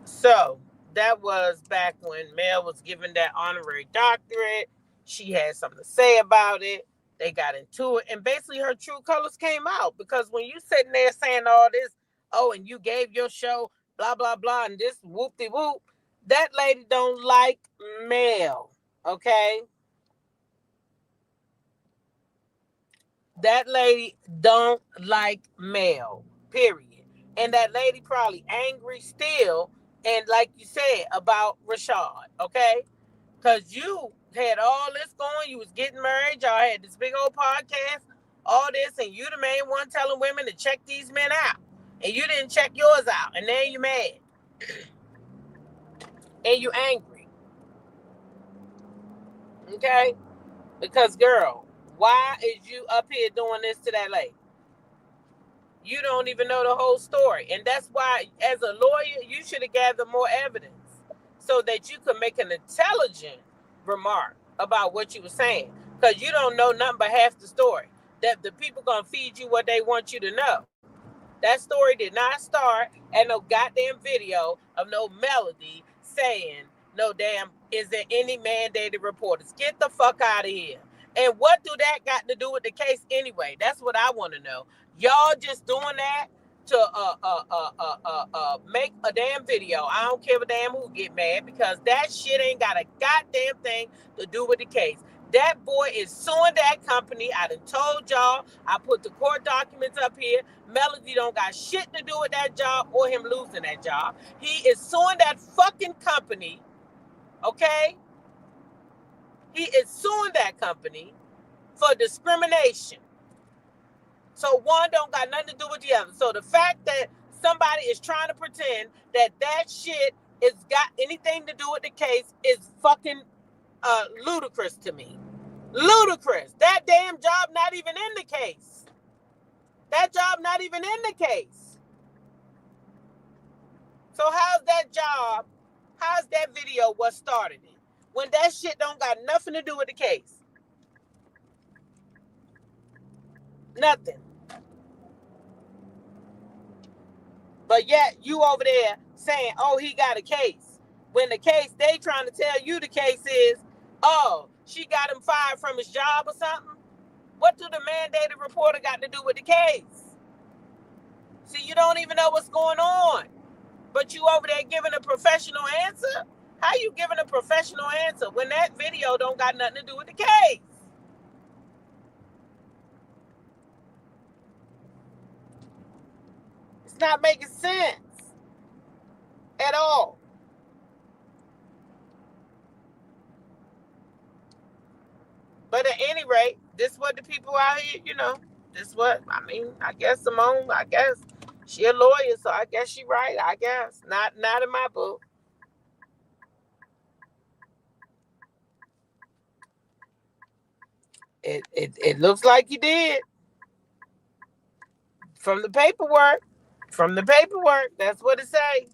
So that was back when Mel was given that honorary doctorate. She had something to say about it. They got into it, and basically her true colors came out, because when you sitting there saying all this, and you gave your show blah blah blah and this whoop-de-whoop, that lady don't like Mel, okay? That lady don't like Mel, period. And that lady probably angry still, and like you said, about Rashad, okay? Because you had all this going, you was getting married, y'all had this big old podcast, all this, and you the main one telling women to check these men out. And you didn't check yours out, and then you mad. And you angry. Okay? Because, girl, why is you up here doing this to that lady? You don't even know the whole story. And that's why, as a lawyer, you should have gathered more evidence so that you could make an intelligent remark about what you were saying. Because you don't know nothing but half the story. That the people going to feed you what they want you to know. That story did not start at no goddamn video of no Melody saying, no damn, is there any mandated reporters? Get the fuck out of here. And what do that got to do with the case anyway? That's what I want to know. Y'all just doing that to make a damn video. I don't care a damn who get mad, because that shit ain't got a goddamn thing to do with the case. That boy is suing that company. I done told y'all. I put the court documents up here. Melody don't got shit to do with that job or him losing that job. He is suing that fucking company. Okay? He is suing that company for discrimination. So one don't got nothing to do with the other. So the fact that somebody is trying to pretend that that shit is got anything to do with the case is fucking ludicrous to me. Ludicrous. That damn job not even in the case. That job not even in the case. So how's that job, how's that video what started it? When that shit don't got nothing to do with the case. Nothing. But yet you over there saying, oh, he got a case. When the case, they trying to tell you the case is, oh, she got him fired from his job or something. What do the mandated reporter got to do with the case? See, you don't even know what's going on. But you over there giving a professional answer? How you giving a professional answer when that video don't got nothing to do with the case? It's not making sense at all. But at any rate, this is what the people out here, you know, this is what, I mean, I guess Simone, I guess she a lawyer, so I guess she right, I guess. Not in my book. It looks like you did. From the paperwork, that's what it say.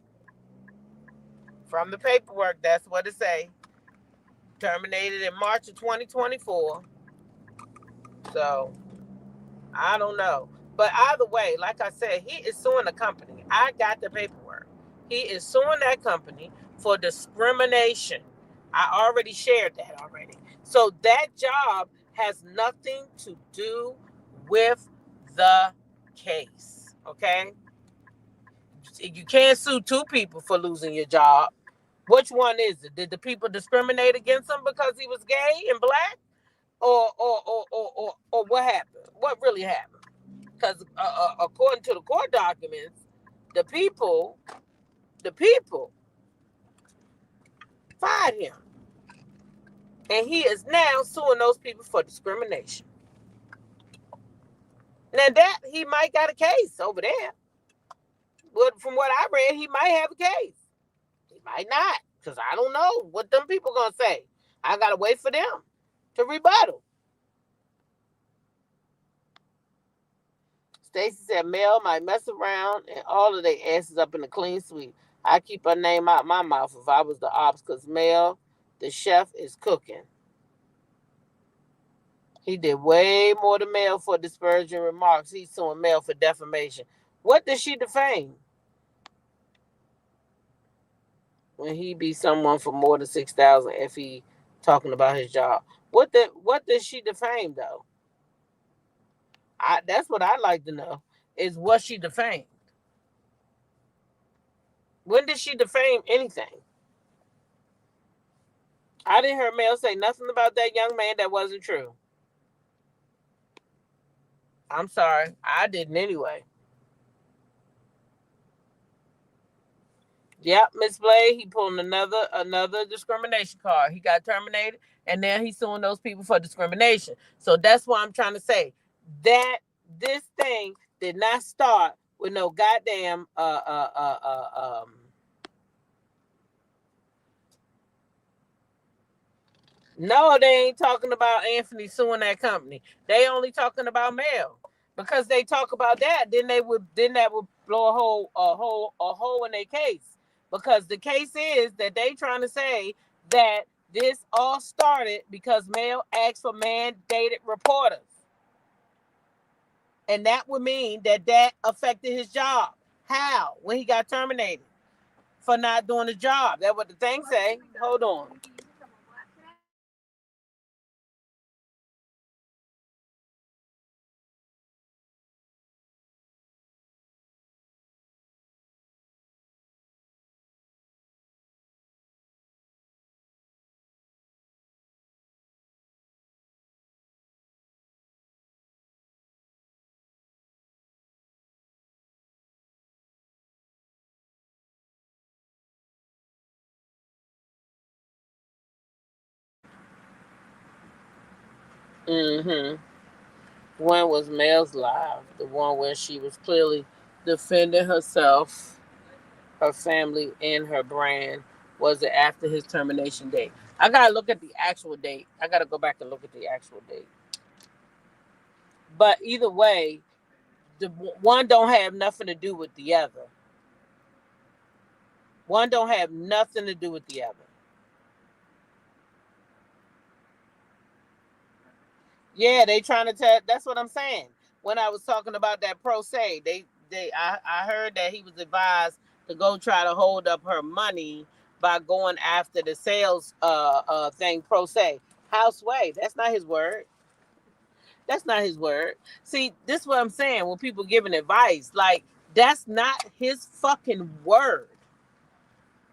From the paperwork, that's what it say. Terminated in March of 2024. So, I don't know. But either way, like I said, he is suing the company. I got the paperwork. He is suing that company for discrimination. I already shared that already. So that job has nothing to do with the case. Okay? You can't sue two people for losing your job. Which one is it? Did the people discriminate against him because he was gay and black? Or what happened? What really happened? Because according to the court documents, the people fired him. And he is now suing those people for discrimination. Now that he might got a case over there. But from what I read, he might have a case. He might not. Because I don't know what them people going to say. I got to wait for them to rebuttal. Stacy said Mel might mess around and all of their asses up in a clean sweep. I keep her name out my mouth if I was the ops, because Mel, the chef, is cooking. He did way more to Mel for disparaging remarks. He's suing Mel for defamation. What did she defame? When he be someone for more than 6,000 if he talking about his job. What did she defame though? That's what I'd like to know, is what she defamed. When did she defame anything? I didn't hear Mel say nothing about that young man that wasn't true. I'm sorry. I didn't anyway. Yep, Miss Blade, he pulling another discrimination card. He got terminated, and now he's suing those people for discrimination. So that's why I'm trying to say that this thing did not start with no goddamn No, they ain't talking about Anthony suing that company. They only talking about Mel. Because they talk about that, then that would blow a hole in their case. Because the case is that they trying to say that this all started because Mel asked for mandated reporters. And that would mean that affected his job. How? When he got terminated for not doing the job. That's what the thing say. Hold on. Mm-hmm. One was Mel's live. The one where she was clearly defending herself, her family, and her brand. Was it after his termination date? I gotta look at the actual date. I gotta go back and look at the actual date. But either way, the one don't have nothing to do with the other. One don't have nothing to do with the other. Yeah, they trying to tell. That's what I'm saying. When I was talking about that pro se, I heard that he was advised to go try to hold up her money by going after the sales thing pro se. Houseway, that's not his word. That's not his word. See, this is what I'm saying. When people giving advice, like that's not his fucking word.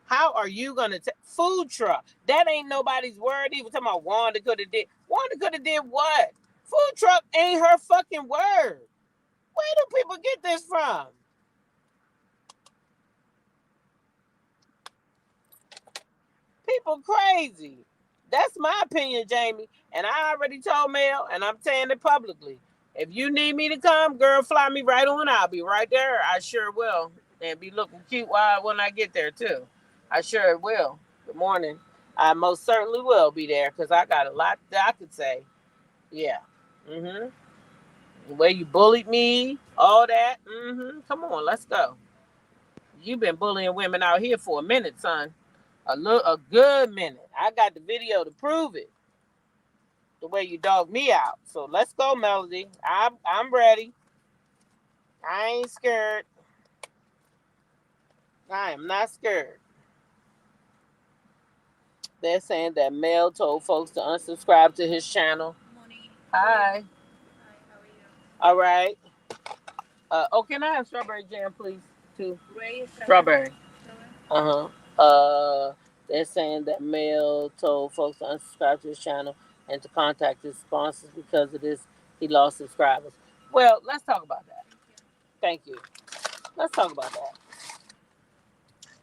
How are you gonna food truck? That ain't nobody's word. Even talking about Wanda could have did. Wanda could have did what? Food truck ain't her fucking word. Where do people get this from? People crazy. That's my opinion, Jamie. And I already told Mel, and I'm saying it publicly. If you need me to come, girl, fly me right on. I'll be right there. I sure will. And be looking cute when I get there, too. I sure will. Good morning. I most certainly will be there because I got a lot that I could say. Yeah. Mm-hmm. The way you bullied me, all that. Mm-hmm. Come on, let's go. You've been bullying women out here for a minute, son. A good minute. I got the video to prove it. The way you dog me out. So let's go, Melody. I'm ready. I ain't scared. I am not scared. They're saying that Mel told folks to unsubscribe to his channel. Hi. All right. Oh, can I have strawberry jam, please? Too. Strawberry. Uh-huh. They're saying that Mel told folks to unsubscribe to his channel and to contact his sponsors because of this. He lost subscribers. Well, let's talk about that. Thank you. Let's talk about that.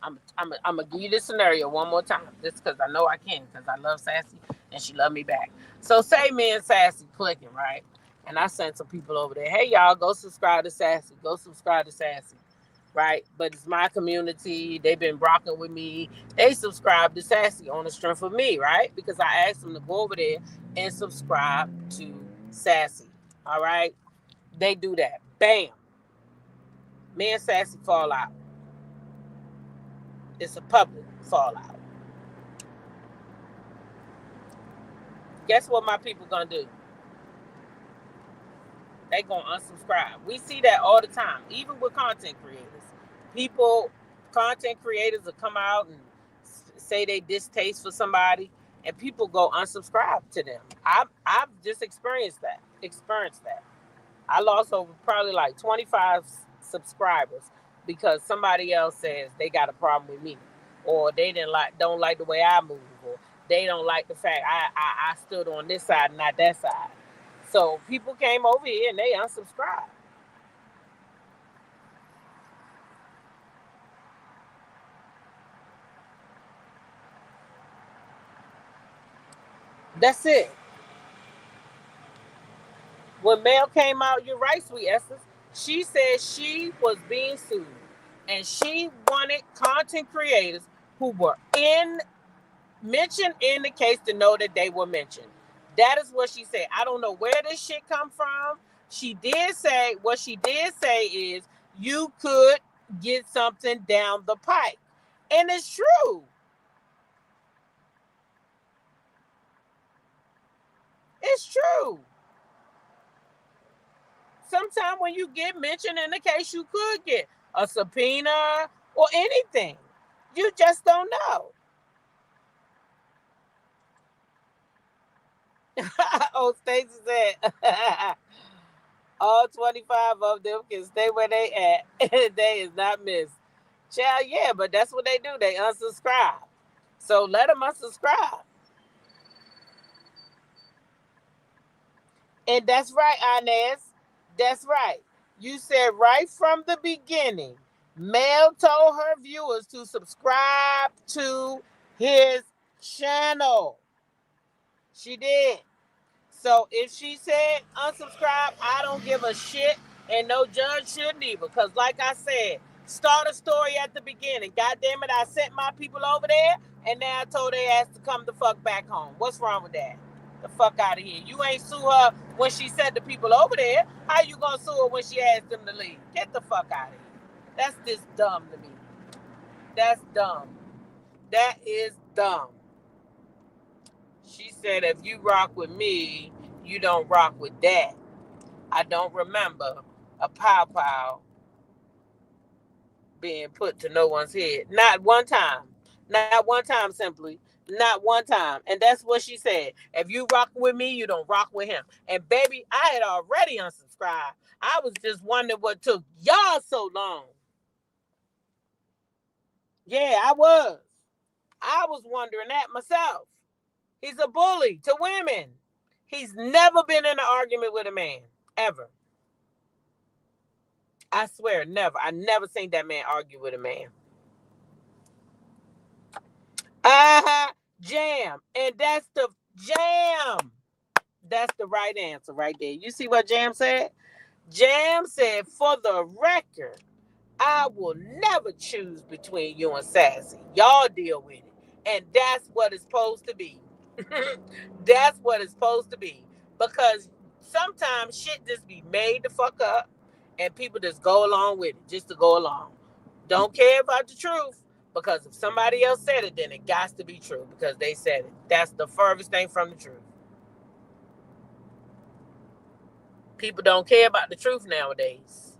I'm gonna give you this scenario one more time, just because I know I can, because I love Sassy and she loved me back. So say me and Sassy clicking, right? And I sent some people over there. Hey y'all, go subscribe to Sassy. Go subscribe to Sassy. Right? But it's my community. They've been rocking with me. They subscribe to Sassy on the strength of me, right? Because I asked them to go over there and subscribe to Sassy. All right? They do that. Bam. Me and Sassy fall out. It's a public fallout. Guess what my people gonna do? They gonna unsubscribe. We see that all the time, even with content creators. Content creators will come out and say they distaste for somebody, and people go unsubscribe to them. I've just experienced that. I lost over probably like 25 subscribers because somebody else says they got a problem with me, or they don't like the way I move, or they don't like the fact I stood on this side and not that side. So people came over here and they unsubscribed. That's it. When Mel came out, you're right, sweet Essence. She said she was being sued, and she wanted content creators who were mentioned in the case to know that they were mentioned. That is what she said. I don't know where this shit come from. What she did say is you could get something down the pike. And it's true. It's true. Sometimes when you get mentioned in the case, you could get a subpoena or anything. You just don't know. Oh, Stacey said all 25 of them can stay where they at. They is not missed. Child, yeah, but that's what they do. They unsubscribe. So let them unsubscribe. And that's right, Inez. That's right. You said right from the beginning, Mel told her viewers to subscribe to his channel. She did. So if she said unsubscribe, I don't give a shit, and no judge shouldn't either. Because like I said, start a story at the beginning. God damn it, I sent my people over there, and now I told their ass to come the fuck back home. What's wrong with that? The fuck out of here. You ain't sue her when she sent the people over there. How you gonna sue her when she asked them to leave? Get the fuck out of here. That's just dumb to me. That's dumb. That is dumb. She said, if you rock with me, you don't rock with that. I don't remember a pow being put to no one's head. Not one time. Not one time, simply. Not one time. And that's what she said. If you rock with me, you don't rock with him. And baby, I had already unsubscribed. I was just wondering what took y'all so long. Yeah, I was. I was wondering that myself. He's a bully to women. He's never been in an argument with a man. Ever. I swear, never. I never seen that man argue with a man. Jam. And that's the jam. That's the right answer right there. You see what Jam said? Jam said, for the record, I will never choose between you and Sassy. Y'all deal with it. And that's what it's supposed to be. That's what it's supposed to be. Because sometimes shit just be made the fuck up and people just go along with it just to go along. Don't care about the truth, because if somebody else said it, then it got to be true because they said it. That's the furthest thing from the truth. People don't care about the truth nowadays.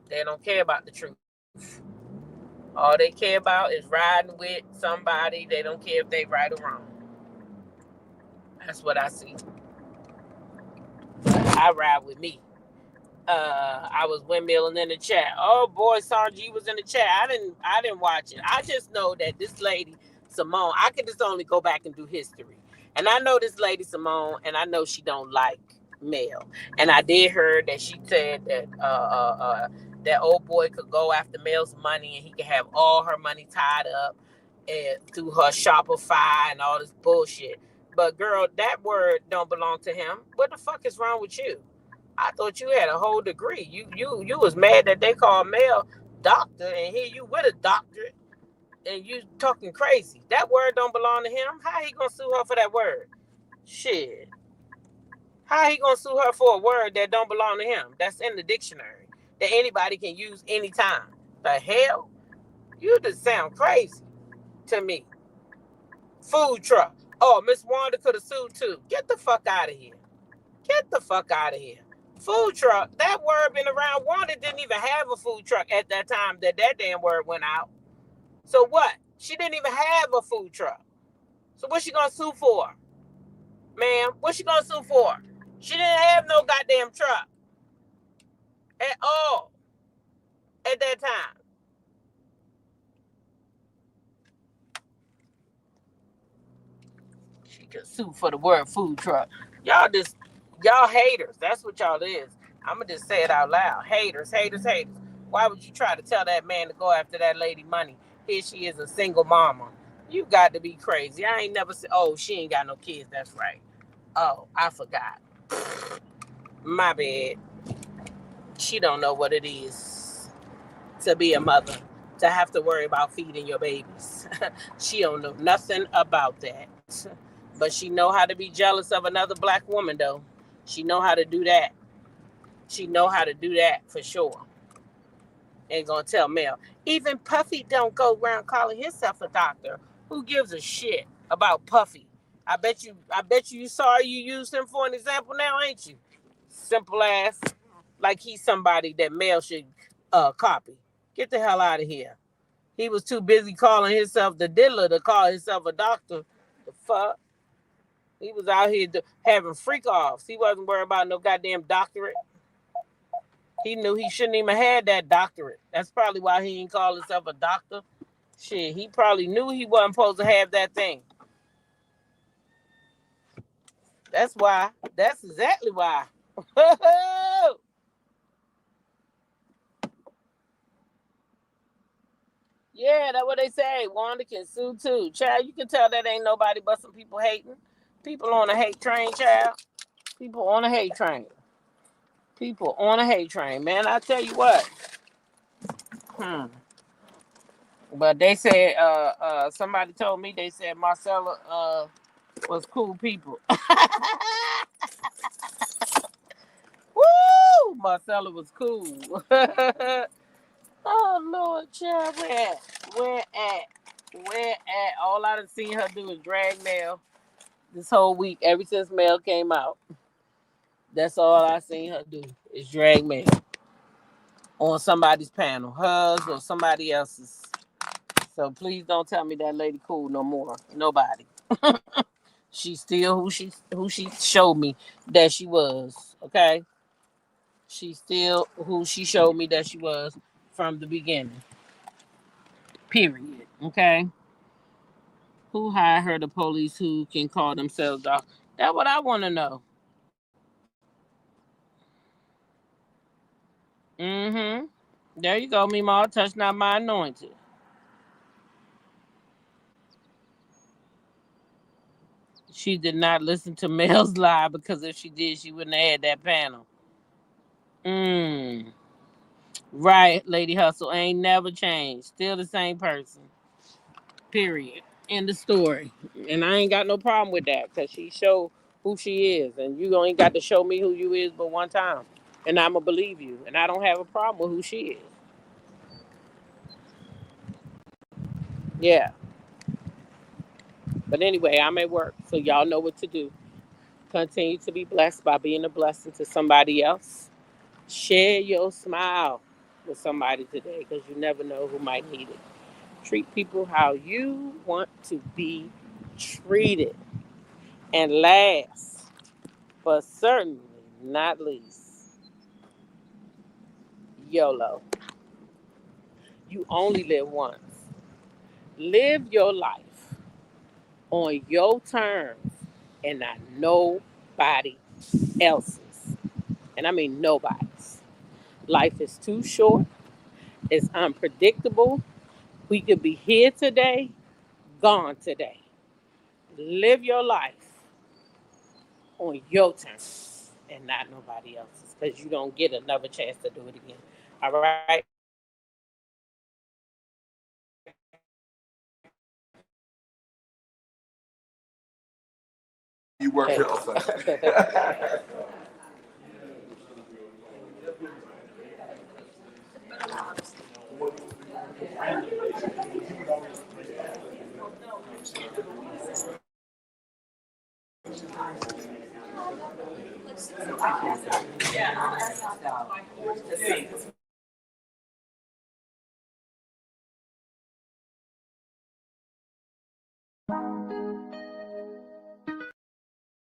They don't care about the truth. All they care about is riding with somebody. They don't care if they right or wrong. That's what I see. I ride with me. I was windmilling in the chat. Oh boy, Sarge was in the chat. I didn't watch it. I just know that this lady Simone, I could just only go back and do history. And I know this lady Simone, and I know she don't like Mel. And I did hear that she said that that old boy could go after Mel's money and he could have all her money tied up and through her Shopify and all this bullshit. But girl, that word don't belong to him. What the fuck is wrong with you? I thought you had a whole degree. You was mad that they called Mel doctor, and here you with a doctorate, and you talking crazy. That word don't belong to him. How he gonna sue her for that word? Shit. How he gonna sue her for a word that don't belong to him? That's in the dictionary that anybody can use anytime. The hell? You just sound crazy to me. Food truck. Oh, Miss Wanda could have sued too. Get the fuck out of here. Get the fuck out of here. Food truck. That word been around. Wanda didn't even have a food truck at that time that damn word went out. So what? She didn't even have a food truck. So what's she gonna sue for? Ma'am, what's she gonna sue for? She didn't have no goddamn truck. At all. At that time. She could sue for the word food truck. Y'all haters. That's what y'all is. I'ma just say it out loud. Haters, haters, haters. Why would you try to tell that man to go after that lady money? Here she is, a single mama. You got to be crazy. I ain't never said, oh, she ain't got no kids. That's right. Oh, I forgot. My bad. She don't know what it is to be a mother, to have to worry about feeding your babies. She don't know nothing about that. But she know how to be jealous of another black woman, though. She know how to do that. She know how to do that for sure. Ain't gonna tell Mel. Even Puffy don't go around calling himself a doctor. Who gives a shit about Puffy? I bet you sorry you used him for an example now, ain't you? Simple ass. Like he's somebody that Mel should copy. Get the hell out of here. He was too busy calling himself the diddler to call himself a doctor. The fuck? He was out here having freak offs. He wasn't worried about no goddamn doctorate. He knew he shouldn't even had that doctorate. That's probably why he didn't call himself a doctor. Shit, he probably knew he wasn't supposed to have that thing. That's why. That's exactly why. Yeah, that's what they say. Wanda can sue too. Child, you can tell that ain't nobody but some people hating. People on a hate train, child. People on a hate train. People on a hate train, man. I tell you what. But they said, somebody told me they said Marcella was cool people. Woo! Marcella was cool. Oh Lord, child, where at? Where at? Where at? All I done seen her do is drag Mel this whole week, ever since Mel came out. That's all I seen her do is drag Mel on somebody's panel, hers or somebody else's. So please don't tell me that lady cool no more. Nobody. She's still who she showed me that she was. Okay. She's still who she showed me that she was from the beginning. Period. Okay. Who hired her? The police who can call themselves dog. That's what I want to know. Mm-hmm. There you go, Mima. Touch not my anointed. She did not listen to Mel's lie because if she did, she wouldn't have had that panel. Right, Lady Hustle ain't never changed. Still the same person. Period. End of story. And I ain't got no problem with that because she showed who she is. And you ain't got to show me who you is but one time. And I'ma believe you. And I don't have a problem with who she is. Yeah. But anyway, I'm at work, so y'all know what to do. Continue to be blessed by being a blessing to somebody else. Share your smile with somebody today because you never know who might need it. Treat people how you want to be treated. And last, but certainly not least, YOLO. You only live once. Live your life on your terms and not nobody else's. And I mean nobody's. Life is too short. It's unpredictable. We could be here today, gone today. Live your life on your terms and not nobody else's because you don't get another chance to do it again. All right? You work here.